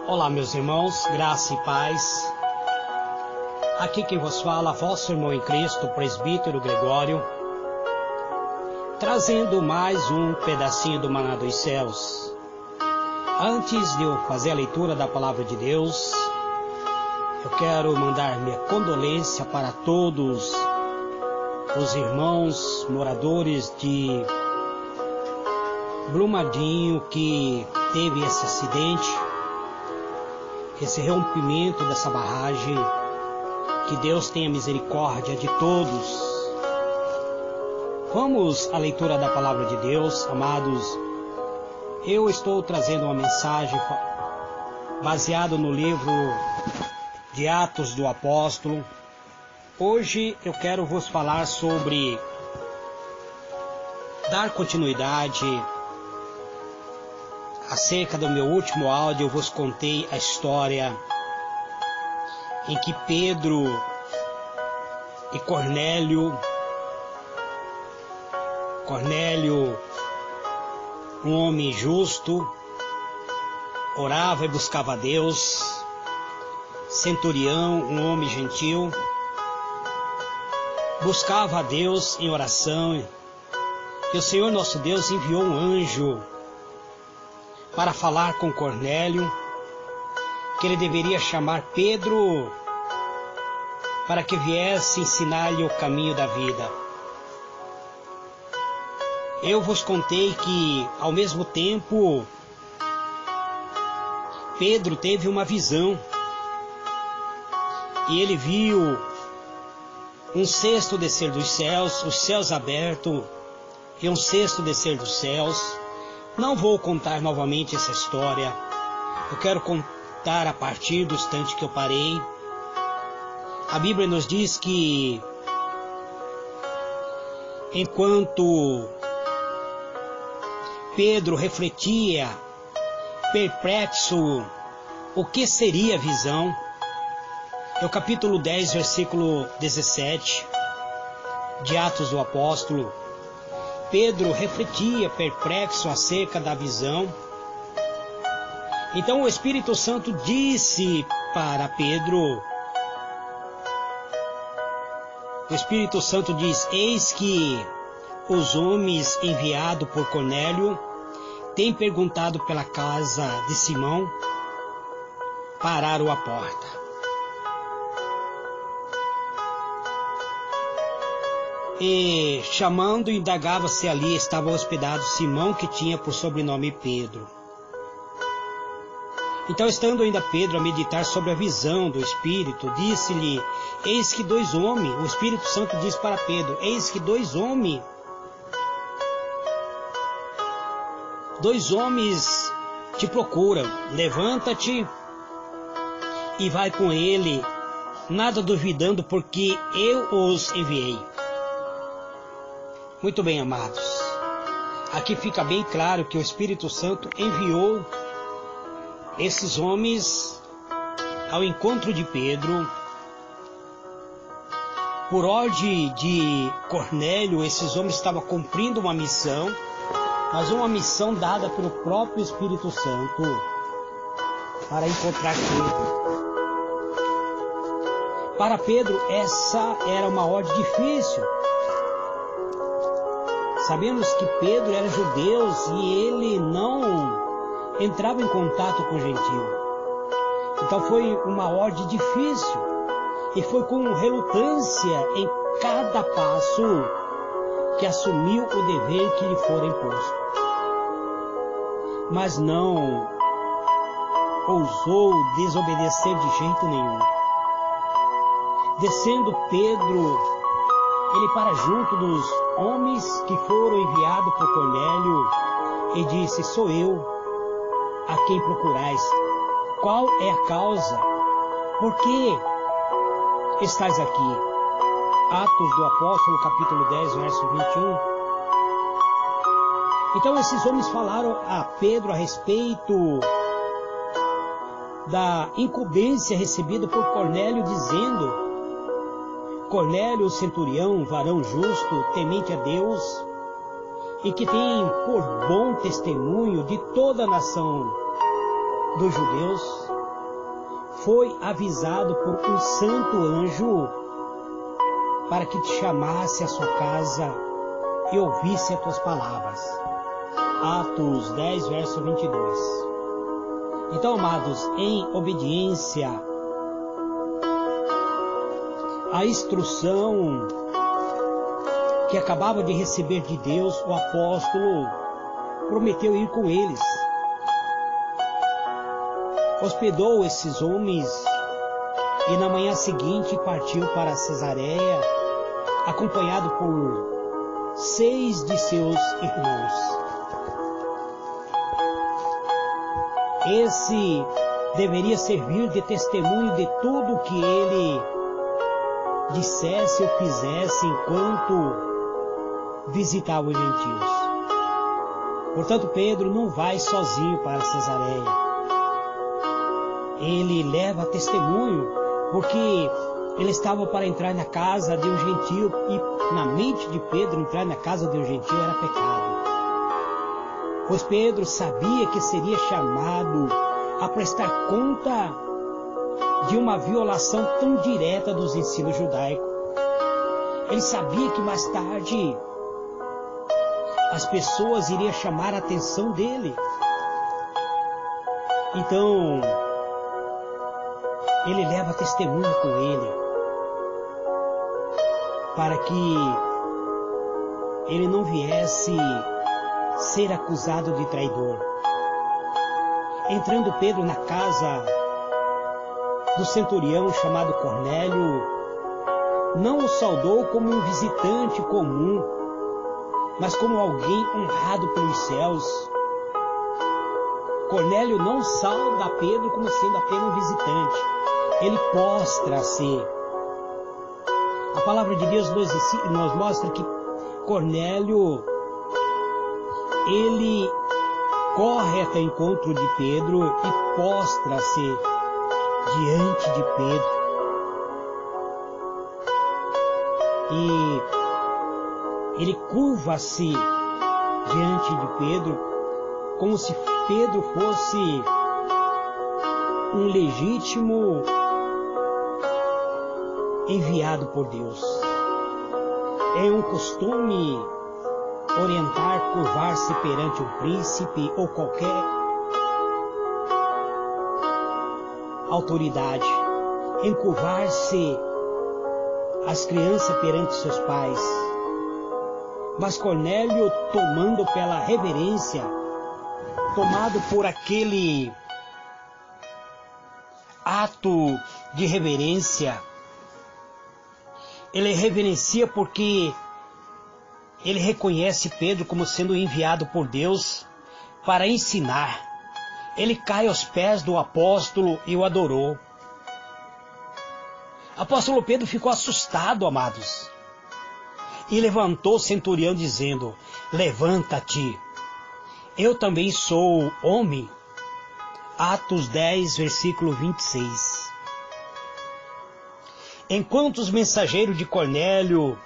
Olá, meus irmãos, graça e paz. Aqui quem vos fala, vosso irmão em Cristo, presbítero Gregório, trazendo mais um pedacinho do maná dos céus. Antes de eu fazer a leitura da palavra de Deus, eu quero mandar minha condolência para todos os irmãos moradores de Brumadinho que teve esse acidente, esse rompimento dessa barragem. Que Deus tenha misericórdia de todos. Vamos à leitura da palavra de Deus, amados. Eu estou trazendo uma mensagem baseada no livro de Atos do Apóstolo. Hoje eu quero vos falar sobre dar continuidade. Acerca do meu último áudio, eu vos contei a história em que Pedro e Cornélio, um homem justo, orava e buscava a Deus. Centurião, um homem gentil, buscava a Deus em oração, e o Senhor nosso Deus enviou um anjo para falar com Cornélio, que ele deveria chamar Pedro para que viesse ensinar-lhe o caminho da vida. Eu vos contei que, ao mesmo tempo, Pedro teve uma visão e ele viu um cesto descer dos céus, os céus abertos e um cesto descer dos céus. Não vou contar novamente essa história. Eu quero contar a partir do instante que eu parei. A Bíblia nos diz que enquanto Pedro refletia, perplexo, o que seria a visão, é o capítulo 10, versículo 17 de Atos do Apóstolo. Pedro refletia, perplexo, acerca da visão. Então o Espírito Santo disse para Pedro, o Espírito Santo diz: eis que os homens enviados por Cornélio têm perguntado pela casa de Simão, pararam a porta. E chamando, indagava se ali estava hospedado Simão, que tinha por sobrenome Pedro. Então, estando ainda Pedro a meditar sobre a visão do Espírito, disse-lhe: eis que dois homens, o Espírito Santo diz para Pedro, eis que dois homens te procuram, levanta-te e vai com ele, nada duvidando, porque eu os enviei. Muito bem, amados, aqui fica bem claro que o Espírito Santo enviou esses homens ao encontro de Pedro. Por ordem de Cornélio, esses homens estavam cumprindo uma missão, mas uma missão dada pelo próprio Espírito Santo para encontrar Pedro. Para Pedro, essa era uma ordem difícil. Sabemos que Pedro era judeu e ele não entrava em contato com o gentio. Então foi uma ordem difícil e foi com relutância em cada passo que assumiu o dever que lhe fora imposto. Mas não ousou desobedecer de jeito nenhum. Descendo Pedro, ele para junto dos homens que foram enviados por Cornélio e disse: sou eu a quem procurais. Qual é a causa? Por que estais aqui? Atos do Apóstolo, capítulo 10, verso 21. Então esses homens falaram a Pedro a respeito da incumbência recebida por Cornélio, dizendo: Cornélio, centurião, varão justo, temente a Deus, e que tem por bom testemunho de toda a nação dos judeus, foi avisado por um santo anjo para que te chamasse à sua casa e ouvisse as tuas palavras. Atos 10, verso 22. Então, amados, em obediência à instrução que acabava de receber de Deus, o apóstolo prometeu ir com eles. Hospedou esses homens e na manhã seguinte partiu para Cesareia, acompanhado por 6 de seus irmãos. Esse deveria servir de testemunho de tudo o que ele dissesse ou fizesse enquanto visitava os gentios. Portanto, Pedro não vai sozinho para Cesareia. Ele leva testemunho, porque ele estava para entrar na casa de um gentio, e na mente de Pedro, entrar na casa de um gentio era pecado. Pois Pedro sabia que seria chamado a prestar conta de uma violação tão direta dos ensinos judaicos. Ele sabia que mais tarde as pessoas iriam chamar a atenção dele. Então, ele leva testemunho com ele, para que ele não viesse ser acusado de traidor. Entrando Pedro na casa do centurião chamado Cornélio, não o saudou como um visitante comum, mas como alguém honrado pelos céus. Cornélio não sauda Pedro como sendo apenas um visitante. Ele prostra-se. A palavra de Deus nos mostra que Cornélio, ele corre até o encontro de Pedro e prostra-se diante de Pedro. E ele curva-se diante de Pedro, como se Pedro fosse um legítimo enviado por Deus. É um costume orientar curvar-se perante um príncipe ou qualquer autoridade, encurvar-se as crianças perante seus pais. Mas Cornélio, tomando pela reverência, tomado por aquele ato de reverência, ele reverencia porque ele reconhece Pedro como sendo enviado por Deus para ensinar. Ele cai aos pés do apóstolo e o adorou. Apóstolo Pedro ficou assustado, amados, e levantou o centurião dizendo: levanta-te, eu também sou homem. Atos 10, versículo 26. Enquanto os mensageiros de Cornélio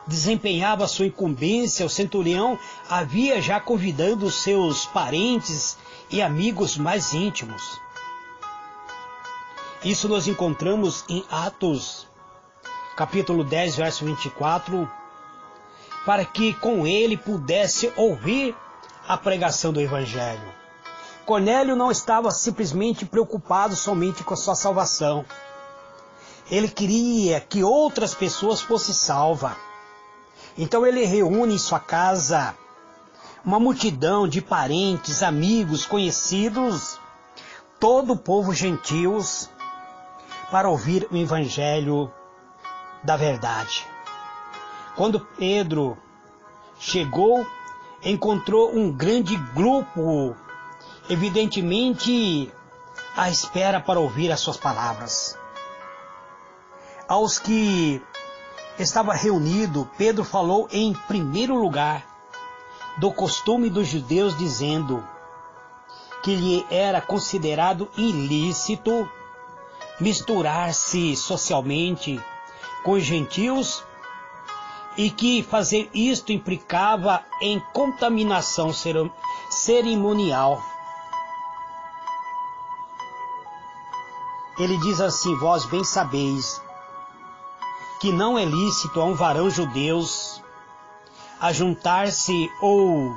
desempenhavam sua incumbência, o centurião havia já convidado os seus parentes e amigos mais íntimos. Isso nós encontramos em Atos, capítulo 10, verso 24, para que com ele pudesse ouvir a pregação do Evangelho. Cornélio não estava simplesmente preocupado somente com a sua salvação. Ele queria que outras pessoas fossem salvas. Então ele reúne em sua casa uma multidão de parentes, amigos, conhecidos, todo o povo gentios, para ouvir o Evangelho da verdade. Quando Pedro chegou, encontrou um grande grupo, evidentemente à espera para ouvir as suas palavras. Aos que estava reunido, Pedro falou em primeiro lugar do costume dos judeus, dizendo que lhe era considerado ilícito misturar-se socialmente com os gentios e que fazer isto implicava em contaminação cerimonial. ele diz assim: vós bem sabeis que não é lícito a um varão judeu ajuntar-se ou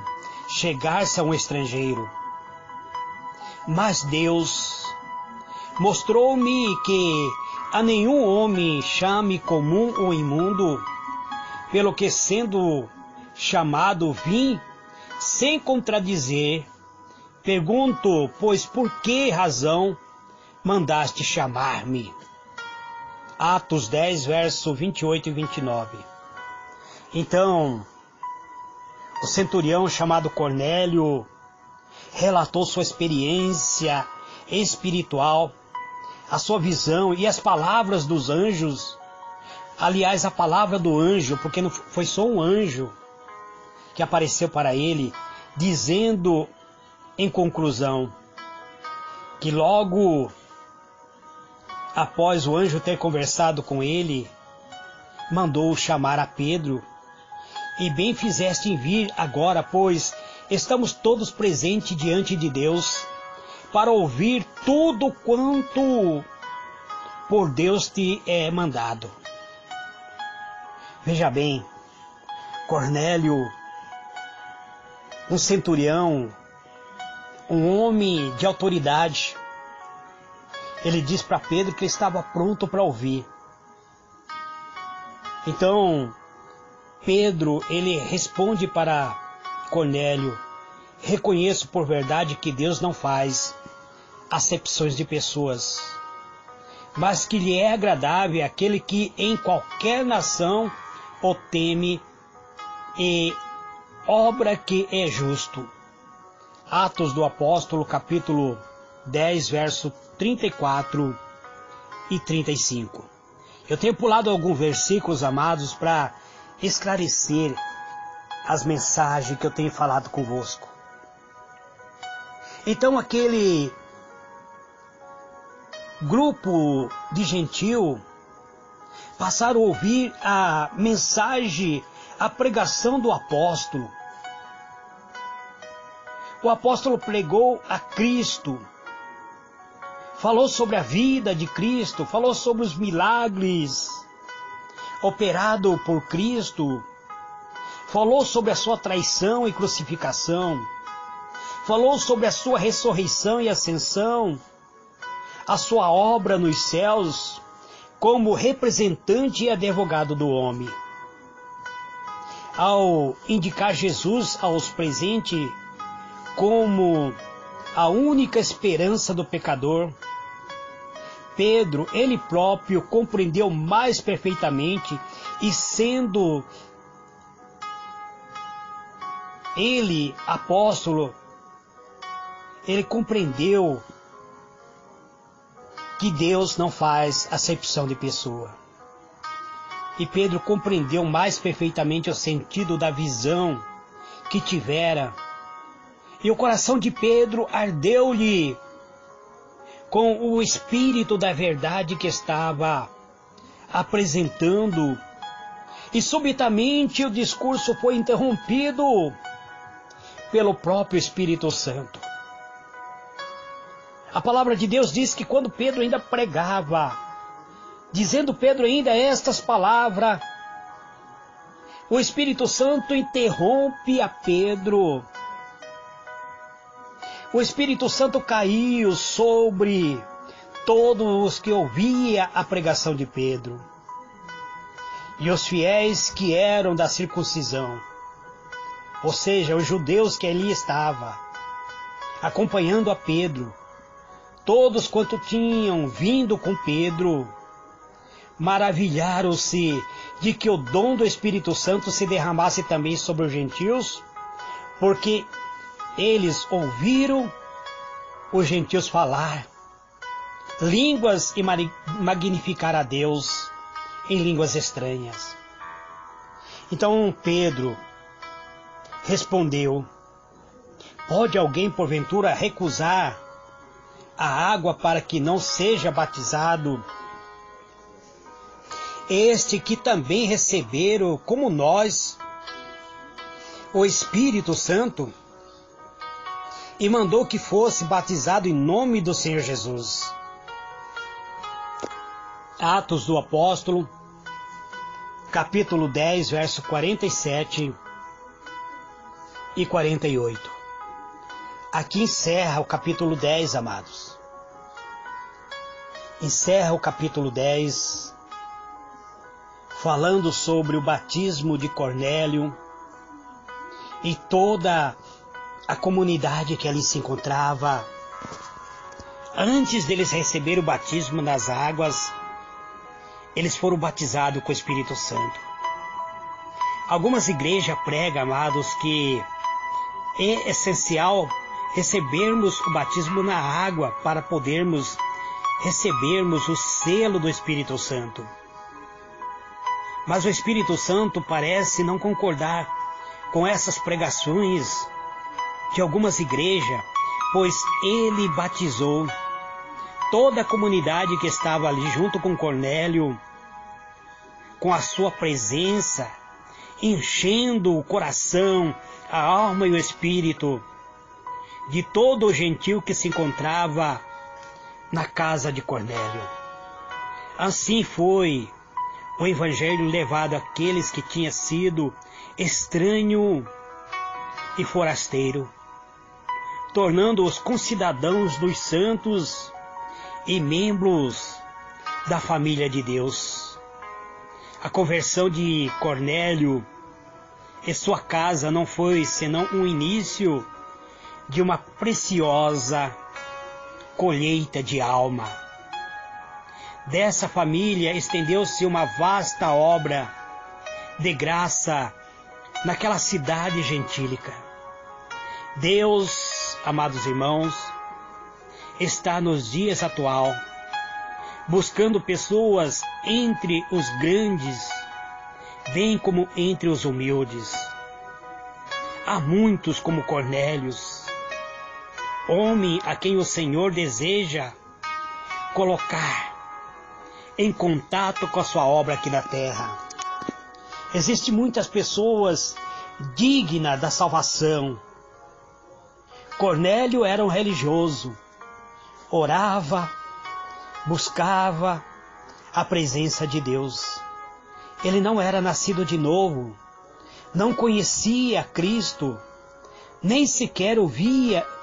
chegar-se a um estrangeiro. Mas Deus mostrou-me que a nenhum homem chame comum ou imundo, pelo que sendo chamado vim sem contradizer. Pergunto, pois, por que razão mandaste chamar-me? Atos 10, verso 28 e 29. Então, o centurião chamado Cornélio relatou sua experiência espiritual, a sua visão e as palavras dos anjos. Aliás, a palavra do anjo, porque não foi só um anjo que apareceu para ele, dizendo em conclusão que logo após o anjo ter conversado com ele, mandou chamar a Pedro. E bem fizeste em vir agora, pois estamos todos presentes diante de Deus para ouvir tudo quanto por Deus te é mandado. Veja bem, Cornélio, um centurião, um homem de autoridade, ele diz para Pedro que estava pronto para ouvir. Então, Pedro, ele responde para Cornélio: reconheço por verdade que Deus não faz acepções de pessoas, mas que lhe é agradável aquele que em qualquer nação o teme e obra que é justo. Atos do Apóstolo, capítulo 10, verso 34 e 35. Eu tenho pulado alguns versículos, amados, para esclarecer as mensagens que eu tenho falado convosco. Então aquele grupo de gentil passaram a ouvir a mensagem, a pregação do apóstolo. O apóstolo pregou a Cristo, falou sobre a vida de Cristo, falou sobre os milagres operados por Cristo, falou sobre a sua traição e crucificação, falou sobre a sua ressurreição e ascensão, a sua obra nos céus como representante e advogado do homem. Ao indicar Jesus aos presentes como a única esperança do pecador, Pedro, ele próprio, compreendeu mais perfeitamente, e sendo ele apóstolo, ele compreendeu que Deus não faz acepção de pessoa. E Pedro compreendeu mais perfeitamente o sentido da visão que tivera. E o coração de Pedro ardeu-lhe com o espírito da verdade que estava apresentando. E subitamente o discurso foi interrompido pelo próprio Espírito Santo. A palavra de Deus diz que quando Pedro ainda pregava, dizendo Pedro ainda estas palavras, o Espírito Santo interrompe a Pedro. O Espírito Santo caiu sobre todos os que ouviam a pregação de Pedro. E os fiéis que eram da circuncisão, ou seja, os judeus que ali estavam, acompanhando a Pedro, todos quanto tinham vindo com Pedro, maravilharam-se de que o dom do Espírito Santo se derramasse também sobre os gentios, porque eles ouviram os gentios falar línguas e magnificar a Deus em línguas estranhas. Então Pedro respondeu: pode alguém porventura recusar a água para que não seja batizado este que também receberam, como nós, o Espírito Santo? E mandou que fosse batizado em nome do Senhor Jesus. Atos do Apóstolo, capítulo 10, verso 47 e 48. Aqui encerra o capítulo 10, amados. Encerra o capítulo 10 falando sobre o batismo de Cornélio e toda a comunidade que ali se encontrava. Antes deles receberem o batismo nas águas, eles foram batizados com o Espírito Santo. Algumas igrejas pregam, amados, que é essencial recebermos o batismo na água para podermos recebermos o selo do Espírito Santo. Mas o Espírito Santo parece não concordar com essas pregações de algumas igrejas, pois ele batizou toda a comunidade que estava ali junto com Cornélio, com a sua presença, enchendo o coração, a alma e o espírito de todo o gentil que se encontrava na casa de Cornélio. Assim foi o evangelho levado àqueles que tinham sido estranho e forasteiro, tornando-os concidadãos dos santos e membros da família de Deus. A conversão de Cornélio e sua casa não foi senão um início de uma preciosa colheita de alma. Dessa família estendeu-se uma vasta obra de graça naquela cidade gentílica. Deus, amados irmãos, está nos dias atual buscando pessoas entre os grandes, bem como entre os humildes. Há muitos como Cornélios, homem a quem o Senhor deseja colocar em contato com a sua obra aqui na terra. Existem muitas pessoas dignas da salvação. Cornélio era um religioso, orava, buscava a presença de Deus. Ele não era nascido de novo, não conhecia Cristo, nem sequer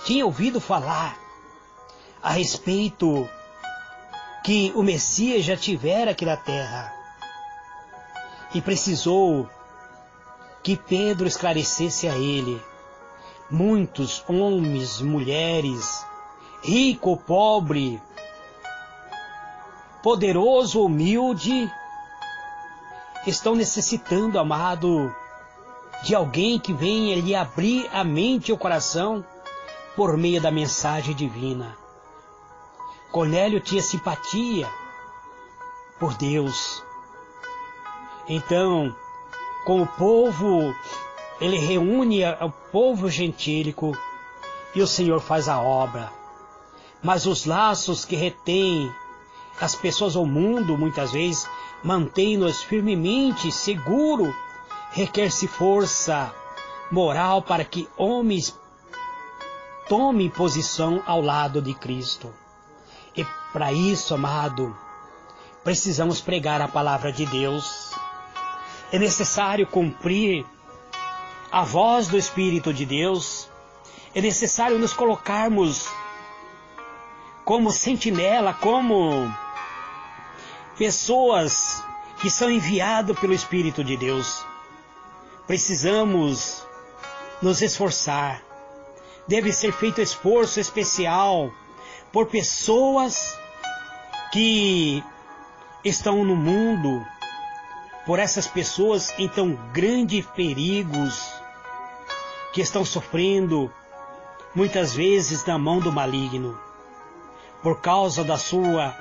tinha ouvido falar a respeito que o Messias já tivera aqui na terra. E precisou que Pedro esclarecesse a ele. Muitos homens, mulheres, rico ou pobre, poderoso ou humilde, estão necessitando, amado, de alguém que venha lhe abrir a mente e o coração por meio da mensagem divina. Cornélio tinha simpatia por Deus. Então, com o povo, ele reúne o povo gentílico e o Senhor faz a obra. Mas os laços que retêm as pessoas ao mundo, muitas vezes, mantêm-nos firmemente seguro, requer-se força moral para que homens tomem posição ao lado de Cristo. E para isso, amado, precisamos pregar a palavra de Deus. É necessário cumprir a voz do Espírito de Deus. É necessário nos colocarmos como sentinela, como pessoas que são enviadas pelo Espírito de Deus. Precisamos nos esforçar. Deve ser feito esforço especial por pessoas que estão no mundo, por essas pessoas em tão grandes perigos, que estão sofrendo, muitas vezes, na mão do maligno, por causa da sua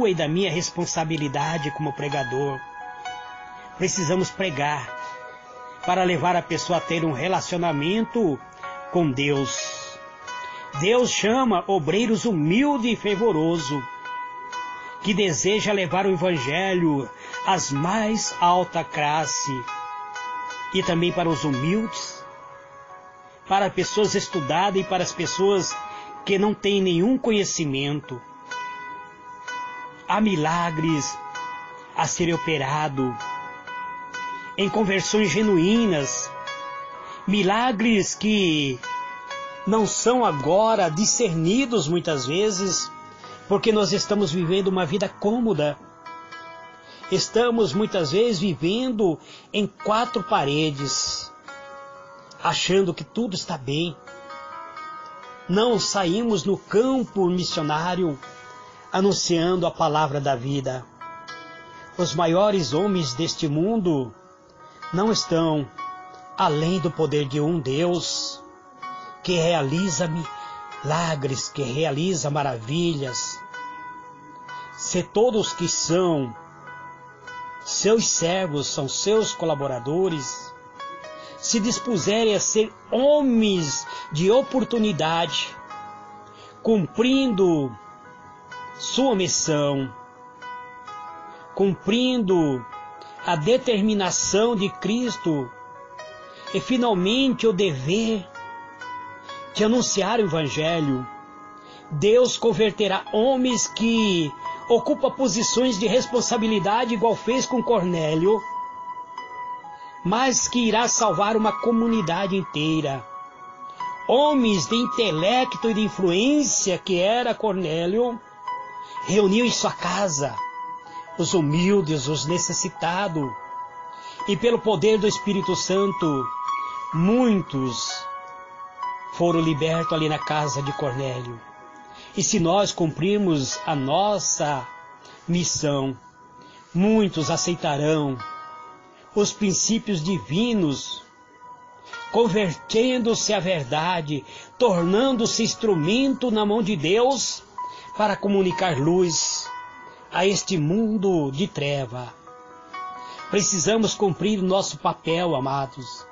e da minha responsabilidade como pregador. Precisamos pregar para levar a pessoa a ter um relacionamento com Deus. Deus chama obreiros humildes e fervorosos, que deseja levar o Evangelho às mais alta classe, e também para os humildes, para pessoas estudadas e para as pessoas que não têm nenhum conhecimento. há milagres a serem operados em conversões genuínas, milagres que não são agora discernidos muitas vezes, porque nós estamos vivendo uma vida cômoda. Estamos muitas vezes vivendo em 4 paredes, achando que tudo está bem. Não saímos no campo missionário anunciando a palavra da vida. Os maiores homens deste mundo não estão além do poder de um Deus que realiza milagres, que realiza maravilhas. Se todos que são seus servos, são seus colaboradores, se dispuserem a ser homens de oportunidade, cumprindo sua missão, cumprindo a determinação de Cristo e finalmente o dever de anunciar o Evangelho, Deus converterá homens que ocupam posições de responsabilidade igual fez com Cornélio, mas que irá salvar uma comunidade inteira. Homens de intelecto e de influência que era Cornélio, reuniu em sua casa os humildes, os necessitados, e pelo poder do Espírito Santo, muitos foram libertos ali na casa de Cornélio. E se nós cumprirmos a nossa missão, muitos aceitarão os princípios divinos, convertendo-se à verdade, tornando-se instrumento na mão de Deus para comunicar luz a este mundo de treva. Precisamos cumprir o nosso papel, amados.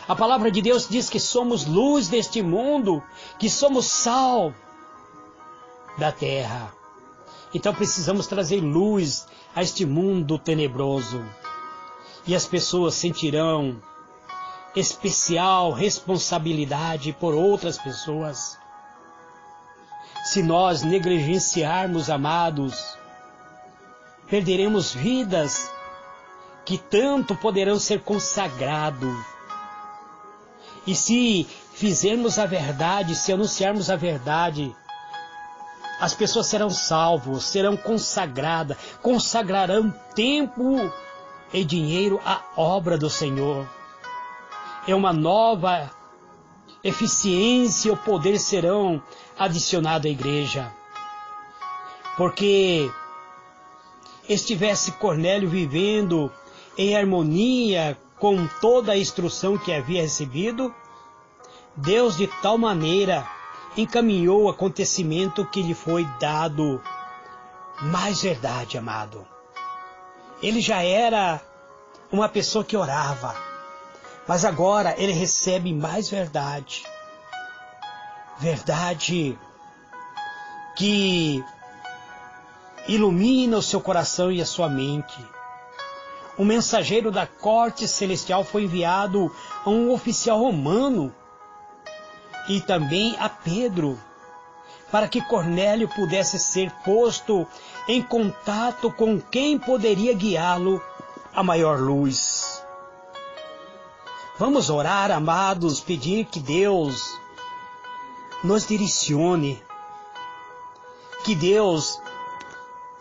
A palavra de Deus diz que somos luz deste mundo, que somos sal da terra. Então precisamos trazer luz a este mundo tenebroso. E as pessoas sentirão especial responsabilidade por outras pessoas. Se nós negligenciarmos, amados, perderemos vidas que tanto poderão ser consagradas. E se fizermos a verdade, se anunciarmos a verdade, as pessoas serão salvos, serão consagradas, consagrarão tempo e dinheiro à obra do Senhor. É uma nova eficiência e o poder serão adicionados à igreja. Porque estivesse Cornélio vivendo em harmonia com toda a instrução que havia recebido, Deus de tal maneira encaminhou o acontecimento que lhe foi dado mais verdade, amado. Ele já era uma pessoa que orava, mas agora ele recebe mais verdade. Verdade que ilumina o seu coração e a sua mente. Um mensageiro da corte celestial foi enviado a um oficial romano e também a Pedro, para que Cornélio pudesse ser posto em contato com quem poderia guiá-lo a maior luz. Vamos orar, amados, pedir que Deus nos direcione, que Deus,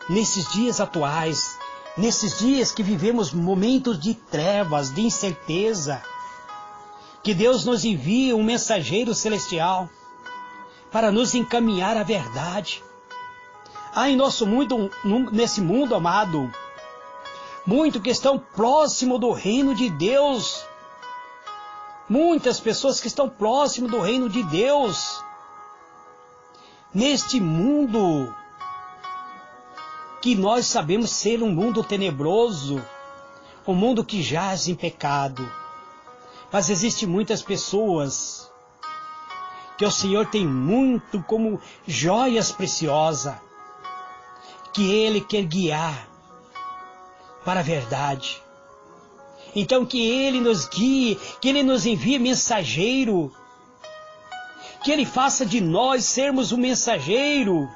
nesses dias atuais, nesses dias que vivemos momentos de trevas, de incerteza, que Deus nos envie um mensageiro celestial para nos encaminhar à verdade. Há em nosso mundo, nesse mundo, amado, muitos que estão próximos do reino de Deus. Muitas pessoas que estão próximos do reino de Deus. Neste mundo que nós sabemos ser um mundo tenebroso, um mundo que jaz em pecado. Mas existem muitas pessoas que o Senhor tem muito como joias preciosas, que Ele quer guiar para a verdade. Então que Ele nos guie, que Ele nos envie mensageiro, que Ele faça de nós sermos um mensageiro,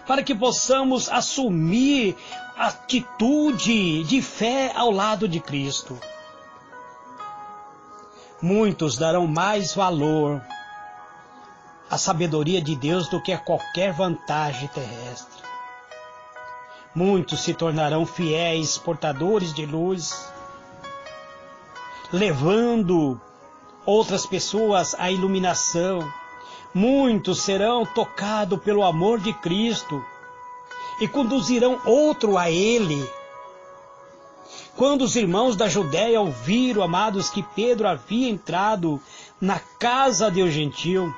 para que possamos assumir atitude de fé ao lado de Cristo. Muitos darão mais valor à sabedoria de Deus do que a qualquer vantagem terrestre. Muitos se tornarão fiéis portadores de luz, levando outras pessoas à iluminação. Muitos serão tocados pelo amor de Cristo e conduzirão outro a Ele. Quando os irmãos da Judéia ouviram, amados, que Pedro havia entrado na casa de um gentil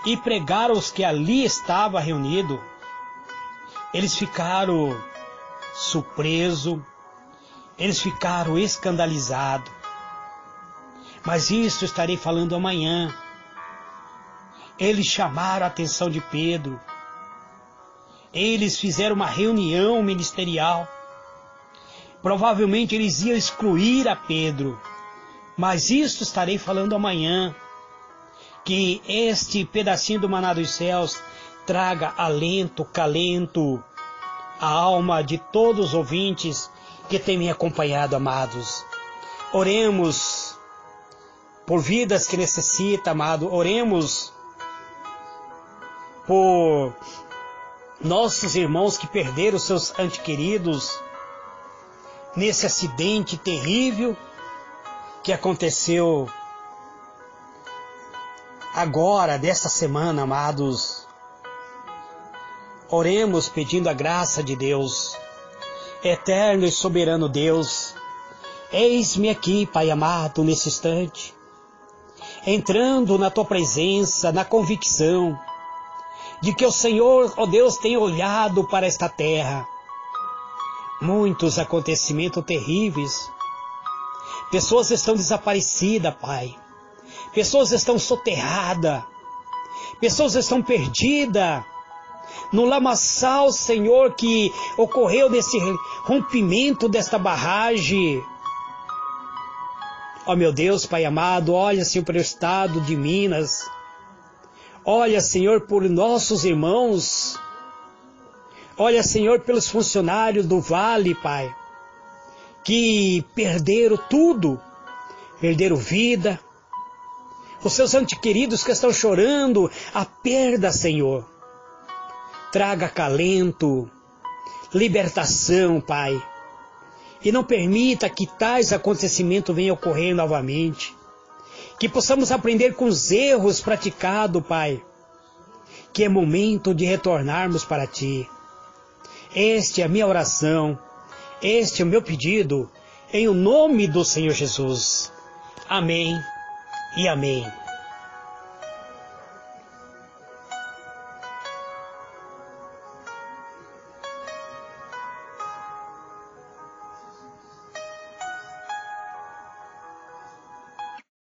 e pregaram os que ali estavam reunidos, eles ficaram surpresos, eles ficaram escandalizados. Mas isso estarei falando amanhã. Eles chamaram a atenção de Pedro. Eles fizeram uma reunião ministerial. Provavelmente eles iam excluir a Pedro. Mas isso estarei falando amanhã. Que este pedacinho do maná dos céus traga alento, calento à alma de todos os ouvintes que têm me acompanhado, amados. Oremos por vidas que necessitam, amado. Oremos por nossos irmãos que perderam seus entes queridos nesse acidente terrível que aconteceu agora, desta semana, amados. Oremos pedindo a graça de Deus. Eterno e soberano Deus, eis-me aqui, Pai amado, nesse instante, entrando na Tua presença, na convicção de que o Senhor, ó Deus, tem olhado para esta terra. Muitos acontecimentos terríveis. Pessoas estão desaparecidas, Pai. Pessoas estão soterradas. Pessoas estão perdidas no lamaçal, Senhor, que ocorreu nesse rompimento desta barragem. Ó meu Deus, Pai amado, olha, Senhor, para o estado de Minas. Olha, Senhor, por nossos irmãos. Olha, Senhor, pelos funcionários do Vale, Pai, que perderam tudo, perderam vida. Os seus entes queridos que estão chorando a perda, Senhor. Traga acalento, libertação, Pai. E não permita que tais acontecimentos venham ocorrer novamente. Que possamos aprender com os erros praticados, Pai. Que é momento de retornarmos para Ti. Esta é a minha oração. Este é o meu pedido. Em o nome do Senhor Jesus. Amém e amém.